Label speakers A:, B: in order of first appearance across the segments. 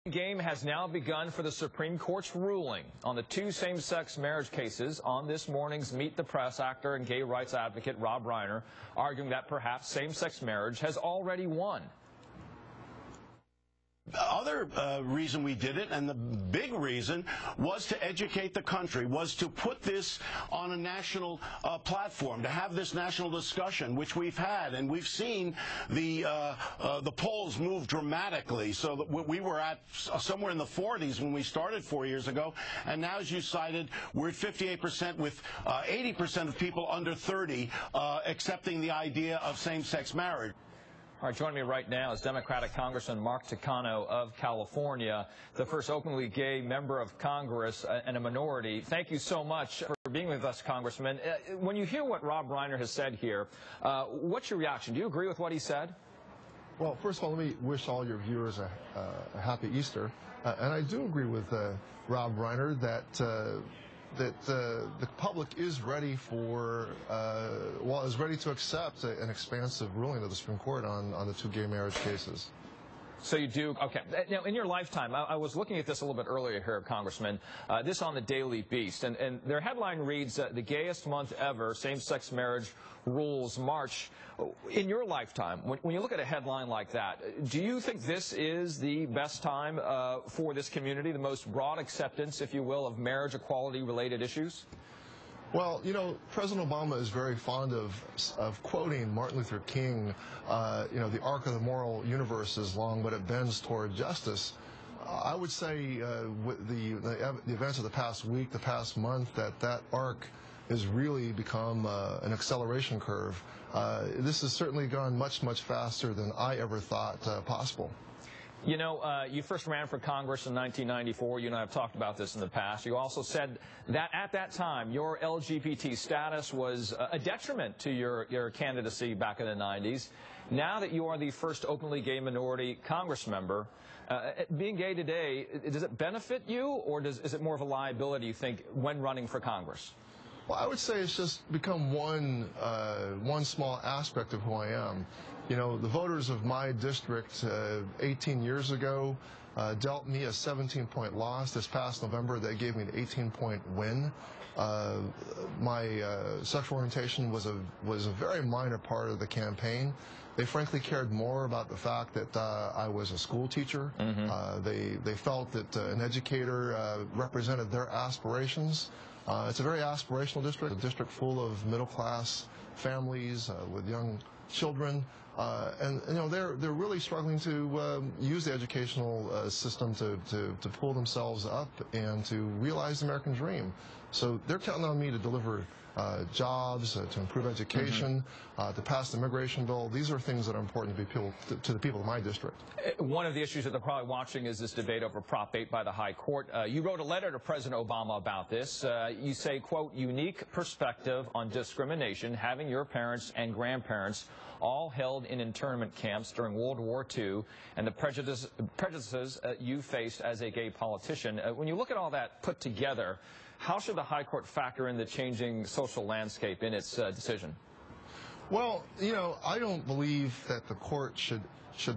A: Game has now begun for the Supreme Court's ruling on the two same-sex marriage cases. On this morning's Meet the Press, actor and gay rights advocate Rob Reiner arguing that perhaps same-sex marriage has already won.
B: The other reason we did it, and the big reason, was to educate the country, was to put this on a national platform, to have this national discussion, which we've had, and we've seen the polls move dramatically. So that we were at somewhere in the 40s when we started 4 years ago, and now, as you cited, we're at 58% with 80% of people under 30 accepting the idea of same-sex marriage.
A: All right, joining me right now is Democratic Congressman Mark Takano of California, the first openly gay member of Congress and a minority. Thank you so much for being with us, Congressman. When you hear what Rob Reiner has said here, what's your reaction? Do you agree with what he said?
C: Well, first of all, let me wish all your viewers a happy Easter. And I do agree with Rob Reiner that the public is ready for, is ready to accept an expansive ruling of the Supreme Court on the two gay marriage cases.
A: So you do, okay. Now, in your lifetime, I was looking at this a little bit earlier here, Congressman, this on the Daily Beast, and their headline reads, the gayest month ever, same-sex marriage rules March. In your lifetime, when you look at a headline like that, do you think this is the best time for this community, the most broad acceptance, if you will, of marriage equality-related issues?
C: Well, you know, President Obama is very fond of quoting Martin Luther King, you know, the arc of the moral universe is long, but it bends toward justice. I would say with the events of the past week, the past month, that arc has really become an acceleration curve. This has certainly gone much, much faster than I ever thought possible.
A: You know, you first ran for Congress in 1994. You and I have talked about this in the past. You also said that at that time, your LGBT status was a detriment to your candidacy back in the 90s. Now that you are the first openly gay minority Congress member, being gay today, does it benefit you, or is it more of a liability, you think, when running for Congress?
C: Well, I would say it's just become one small aspect of who I am. You know, the voters of my district 18 years ago dealt me a 17-point loss. This past November, they gave me an 18-point win. My sexual orientation was a very minor part of the campaign. They frankly cared more about the fact that I was a school teacher. Mm-hmm. They felt that an educator represented their aspirations. It's a very aspirational district, a district full of middle-class families with young children, and you know they're really struggling to use the educational system to pull themselves up and to realize the American dream. So they're counting on me to deliver jobs, to improve education, to pass the immigration bill. These are things that are important to the people of my district.
A: One of the issues that they're probably watching is this debate over Prop 8 by the High Court. You wrote a letter to President Obama about this. You say, quote, unique perspective on discrimination, having your parents and grandparents all held in internment camps during World War II, and the prejudices you faced as a gay politician. When you look at all that put together, how should the High Court factor in the changing social landscape in its decision?
C: Well, you know, I don't believe that the court should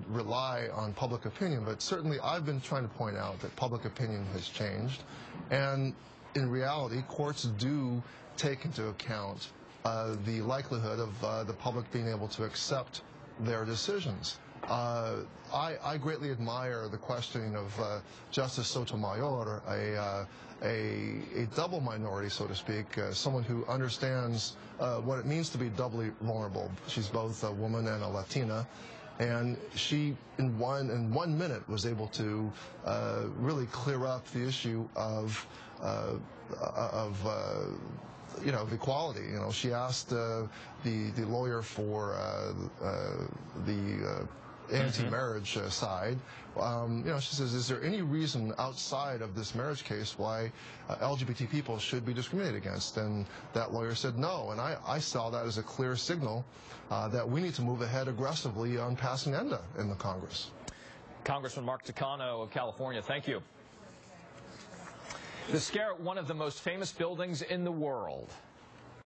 C: rely on public opinion, but certainly I've been trying to point out that public opinion has changed, and in reality, courts do take into account the likelihood of the public being able to accept their decisions. I greatly admire the questioning of Justice Sotomayor, a double minority, so to speak, someone who understands what it means to be doubly vulnerable. She's both a woman and a Latina, and she, in one minute, was able to really clear up the issue of you know, the equality. You know, she asked the lawyer for the anti-marriage side. You know, she says, is there any reason outside of this marriage case why LGBT people should be discriminated against? And that lawyer said no. And I saw that as a clear signal that we need to move ahead aggressively on passing ENDA in the Congress.
A: Congressman Mark Takano of California, thank you. The scare at one of the most famous buildings in the world.